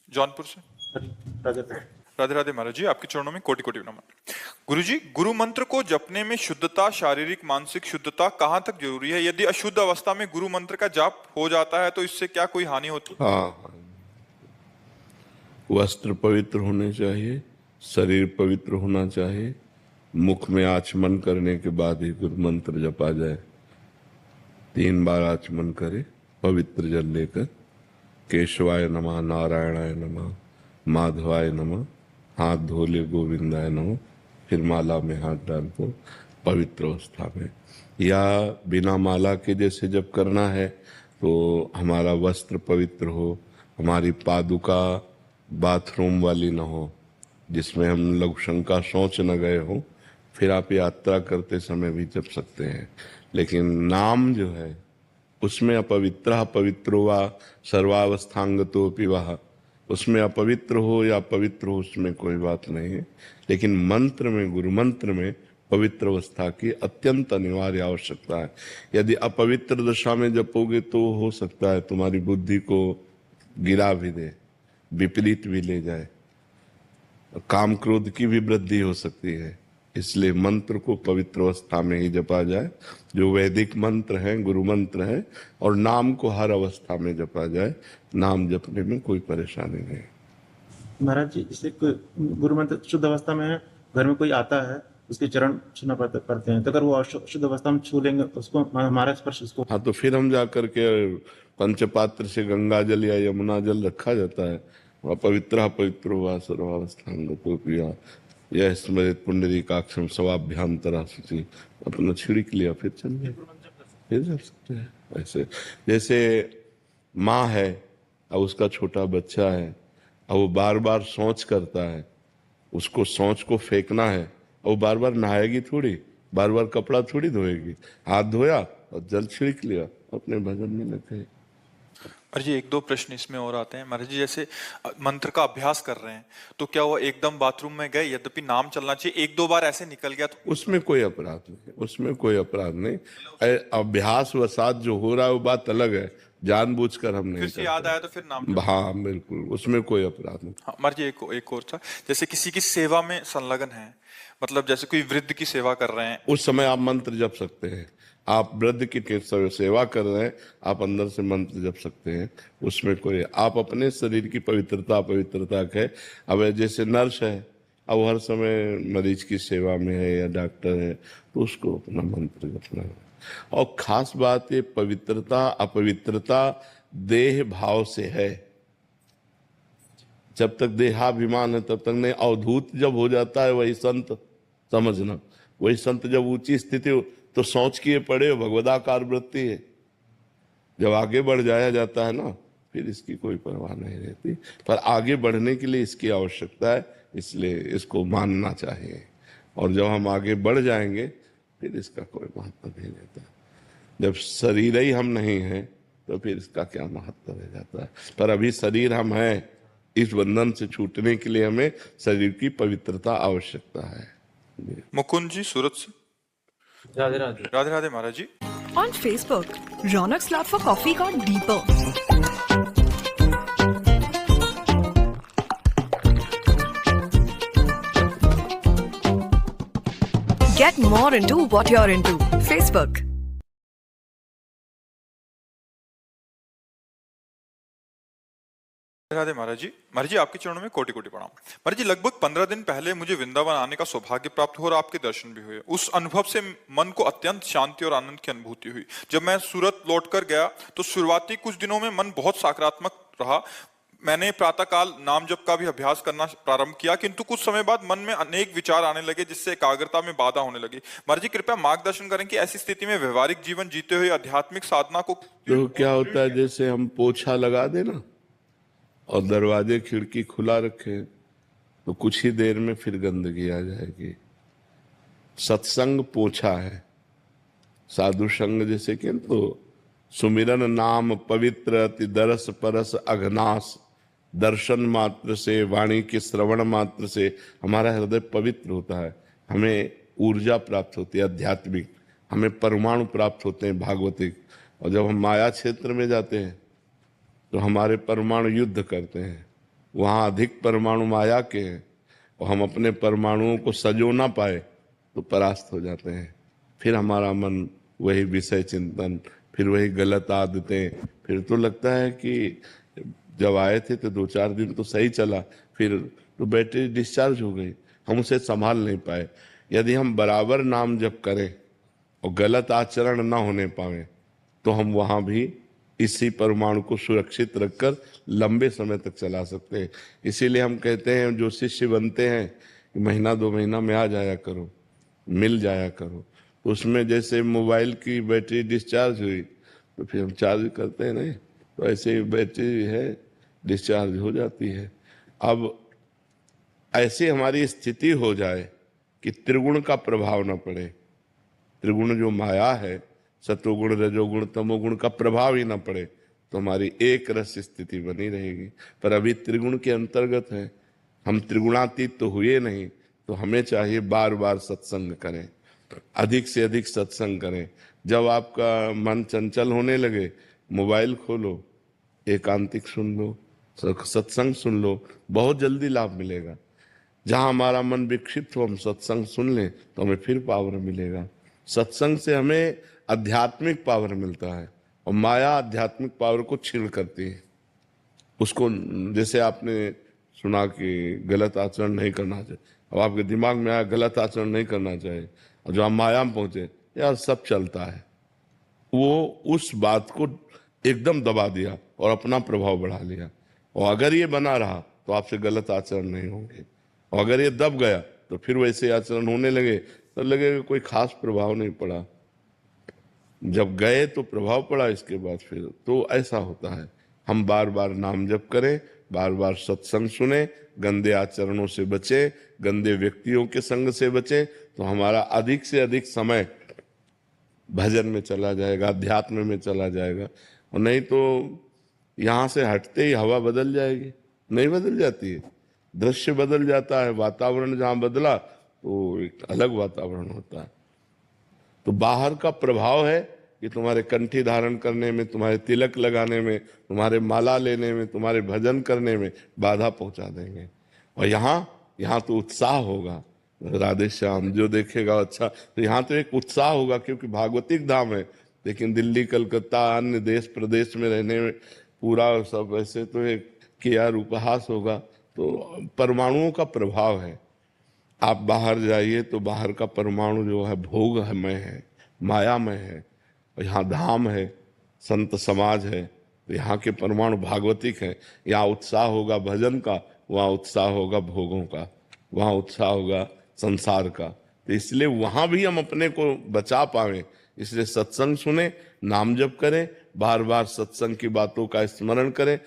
जौनपुर से। राधे राधे राधे महाराज जी, आपके चरणों में कोटि कोटि नमन। गुरु जी, गुरु मंत्र को जपने में शुद्धता, शारीरिक मानसिक शुद्धता कहाँ तक जरूरी है? यदि अशुद्ध अवस्था में गुरु मंत्र का जाप हो जाता है तो इससे क्या कोई हानि होती है? हाँ, वस्त्र पवित्र होने चाहिए, शरीर पवित्र होना चाहिए, मुख में आचमन करने के बाद ही गुरु मंत्र जपा जाए। 3 बार आचमन करे पवित्र जल लेकर, केशवाय नमः, नारायणाय नमः, माधवाय नमः, हाथ धोले गोविंदाय नमः, फिर माला में हाथ डाल को पवित्र अवस्था में, या बिना माला के जैसे जब करना है तो हमारा वस्त्र पवित्र हो, हमारी पादुका बाथरूम वाली न हो जिसमें हम लघुशंका शौच न गए हो, फिर आप यात्रा करते समय भी जप सकते हैं। लेकिन नाम जो है उसमें अपवित्र पवित्रो वा सर्वावस्थांगतो पिवाह, उसमें अपवित्र हो या पवित्र हो उसमें कोई बात नहीं है। लेकिन मंत्र में, गुरु मंत्र में पवित्र अवस्था की अत्यंत अनिवार्य आवश्यकता है। यदि अपवित्र दशा में जपोगे तो हो सकता है तुम्हारी बुद्धि को गिरा भी दे, विपरीत भी ले जाए, काम क्रोध की भी वृद्धि हो सकती है। इसलिए मंत्र को पवित्र अवस्था में ही जपा जाए, जो वैदिक मंत्र हैं, गुरु मंत्र हैं, और नाम को हर अवस्था में जपा जाए। नाम जपने में कोई परेशानी नहीं। महाराज जी, जैसे गुरु मंत्र शुद्ध अवस्था में घर में कोई आता है, उसके चरण छूना पड़ते हैं, तो अगर वो शुद्ध अवस्था में छू लेंगे उसको, हमारा स्पर्श उसको, हाँ, तो फिर हम जा करके पंचपात्र से गंगा जल या यमुना जल रखा जाता है, वह पवित्र हुआ सर्वावस्थांगतो पिया, यह स्मृत पुंडरीकाक्षम स्वाभ्यांतरा शुचि, अपना छिड़क लिया फिर चल गए, फिर जा सकते हैं। ऐसे जैसे माँ है और उसका छोटा बच्चा है और वो बार बार शौच करता है, उसको शौच को फेंकना है और वो बार बार नहाएगी थोड़ी, बार बार कपड़ा थोड़ी धोएगी, हाथ धोया और जल छिड़क लिया, अपने भजन में लगे। महाराज जी, एक दो प्रश्न इसमें और आते हैं। महाराज जी, जैसे मंत्र का अभ्यास कर रहे हैं तो क्या वो एकदम बाथरूम में गए, यद्यपि नाम चलना चाहिए, 1-2 बार ऐसे निकल गया तो उसमें कोई अपराध नहीं, उसमें कोई अपराध नहीं। अभ्यास वसात जो हो रहा है वो बात अलग है, जानबूझकर हम नहीं फिर से याद आया तो फिर नाम। हाँ बिल्कुल, उसमें कोई अपराध नहीं। हाँ महाराज जी, एक और था, जैसे किसी की सेवा में संलग्न है, मतलब जैसे कोई वृद्ध की सेवा कर रहे हैं, उस समय आप मंत्र जप सकते हैं। आप वृद्ध की सेवा कर रहे हैं, आप अंदर से मंत्र जप सकते हैं, उसमें कोई, आप अपने शरीर की पवित्रता है। अब जैसे नर्स है, अब हर समय मरीज की सेवा में है या डॉक्टर है, तो उसको अपना मंत्र जपना है। और खास बात ये पवित्रता अपवित्रता देह भाव से है। जब तक देहाभिमान है तब तक नहीं। अवधूत जब हो जाता है वही संत समझना, वही संत जब ऊंची स्थिति हो तो सोच किए पड़े हो, भगवदाकार वृत्ति है। जब आगे बढ़ जाया जाता है ना, फिर इसकी कोई परवाह नहीं रहती। पर आगे बढ़ने के लिए इसकी आवश्यकता है, इसलिए इसको मानना चाहिए। और जब हम आगे बढ़ जाएंगे फिर इसका कोई महत्व नहीं रहता। जब शरीर ही हम नहीं हैं तो फिर इसका क्या महत्व रह जाता है। पर अभी शरीर हम हैं, इस बंधन से छूटने के लिए हमें शरीर की पवित्रता आवश्यकता है। मुकुंद जी सूरत से। राधे राधे। राधे राधे महाराज जी। On Facebook, Ronak's love for coffee got deeper. Get more into what you're into. Facebook. Radhe महाराज जी। महाराज जी, आपके चरणों में कोटि कोटि प्रणाम। महाराज जी, लगभग 15 दिन पहले मुझे वृंदावन आने का सौभाग्य प्राप्त हुआ और आपके दर्शन भी हुए। उस अनुभव से मन को अत्यंत शांति और आनंद की अनुभूति हुई। जब मैं सूरत लौटकर गया तो शुरुआती कुछ दिनों में मन बहुत सकारात्मक रहा। मैंने प्रातःकाल नाम जप का भी अभ्यास करना प्रारंभ किया, किंतु कुछ समय बाद मन में अनेक विचार आने लगे जिससे एकाग्रता में बाधा होने लगी। महाराज जी, कृपया मार्गदर्शन करें कि ऐसी स्थिति में व्यवहारिक जीवन जीते हुए आध्यात्मिक साधना को तो क्या होता है, जैसे हम पोछा लगा देना और दरवाजे खिड़की खुला रखे तो कुछ ही देर में फिर गंदगी आ जाएगी। सत्संग पोछा है, साधु संग जैसे कि तो सुमिरन नाम पवित्र अति दरस परस अघनाश, दर्शन मात्र से, वाणी के श्रवण मात्र से हमारा हृदय पवित्र होता है। हमें ऊर्जा प्राप्त होती है आध्यात्मिक, हमें परमाणु प्राप्त होते हैं भागवतिक। और जब हम माया क्षेत्र में जाते हैं तो हमारे परमाणु युद्ध करते हैं, वहाँ अधिक परमाणु माया के हैं और हम अपने परमाणुओं को सजो ना पाए तो परास्त हो जाते हैं। फिर हमारा मन वही विषय चिंतन, फिर वही गलत आदतें, फिर तो लगता है कि जब आए थे तो 2-4 दिन तो सही चला, फिर तो बैटरी डिस्चार्ज हो गई, हम उसे संभाल नहीं पाए। यदि हम बराबर नाम जप करें और गलत आचरण ना होने पाए तो हम वहाँ भी इसी परमाणु को सुरक्षित रखकर लंबे समय तक चला सकते हैं। इसीलिए हम कहते हैं जो शिष्य बनते हैं कि महीना 2 महीना में आ जाया करो, मिल जाया करो। तो उसमें जैसे मोबाइल की बैटरी डिस्चार्ज हुई तो फिर हम चार्ज करते हैं नहीं, तो ऐसे ही बैटरी है डिस्चार्ज हो जाती है। अब ऐसी हमारी स्थिति हो जाए कि त्रिगुण का प्रभाव न पड़े, त्रिगुण जो माया है, सतोगुण रजोगुण तमोगुण का प्रभाव ही न पड़े तो हमारी एक रस स्थिति बनी रहेगी। पर अभी त्रिगुण के अंतर्गत है, हम त्रिगुणातीत तो हुए नहीं, तो हमें चाहिए बार बार सत्संग करें, अधिक से अधिक सत्संग करें। जब आपका मन चंचल होने लगे, मोबाइल खोलो, एकांतिक सुन लो, सत्संग सुन लो, बहुत जल्दी लाभ मिलेगा। जहाँ हमारा मन विक्षिप्त हो, हम सत्संग सुन लें तो हमें फिर पावर मिलेगा। सत्संग से हमें आध्यात्मिक पावर मिलता है और माया आध्यात्मिक पावर को छीन करती है। उसको जैसे आपने सुना कि गलत आचरण नहीं करना चाहिए, अब आपके दिमाग में आया गलत आचरण नहीं करना चाहिए, और जो आप माया में पहुंचे यार सब चलता है, वो उस बात को एकदम दबा दिया और अपना प्रभाव बढ़ा लिया। और अगर ये बना रहा तो आपसे गलत आचरण नहीं होंगे, और अगर ये दब गया तो फिर वैसे आचरण होने लगे तो लगेगा कोई खास प्रभाव नहीं पड़ा। जब गए तो प्रभाव पड़ा, इसके बाद फिर तो ऐसा होता है। हम बार बार नाम जप करें, बार बार सत्संग सुने, गंदे आचरणों से बचें, गंदे व्यक्तियों के संग से बचें, तो हमारा अधिक से अधिक समय भजन में चला जाएगा, अध्यात्म में चला जाएगा। और नहीं तो यहाँ से हटते ही हवा बदल जाएगी, नहीं बदल जाती है, दृश्य बदल जाता है, वातावरण जहाँ बदला तो एक अलग वातावरण होता है। तो बाहर का प्रभाव है कि तुम्हारे कंठी धारण करने में, तुम्हारे तिलक लगाने में, तुम्हारे माला लेने में, तुम्हारे भजन करने में बाधा पहुंचा देंगे। और यहाँ तो उत्साह होगा, राधे श्याम जो देखेगा अच्छा, तो यहाँ तो एक उत्साह होगा क्योंकि भागवतिक धाम है। लेकिन दिल्ली कलकत्ता अन्य देश प्रदेश में रहने में पूरा सब ऐसे तो एक किया उपहास होगा। तो परमाणुओं का प्रभाव है, आप बाहर जाइए तो बाहर का परमाणु जो है भोगमय है, मायामय है, और यहाँ धाम है, संत समाज है, तो यहाँ के परमाणु भागवतिक है। यहाँ उत्साह होगा भजन का, वहाँ उत्साह होगा भोगों का, वहाँ उत्साह होगा संसार का। तो इसलिए वहाँ भी हम अपने को बचा पाए, इसलिए सत्संग सुने, नाम जप करें, बार बार सत्संग की बातों का स्मरण करें।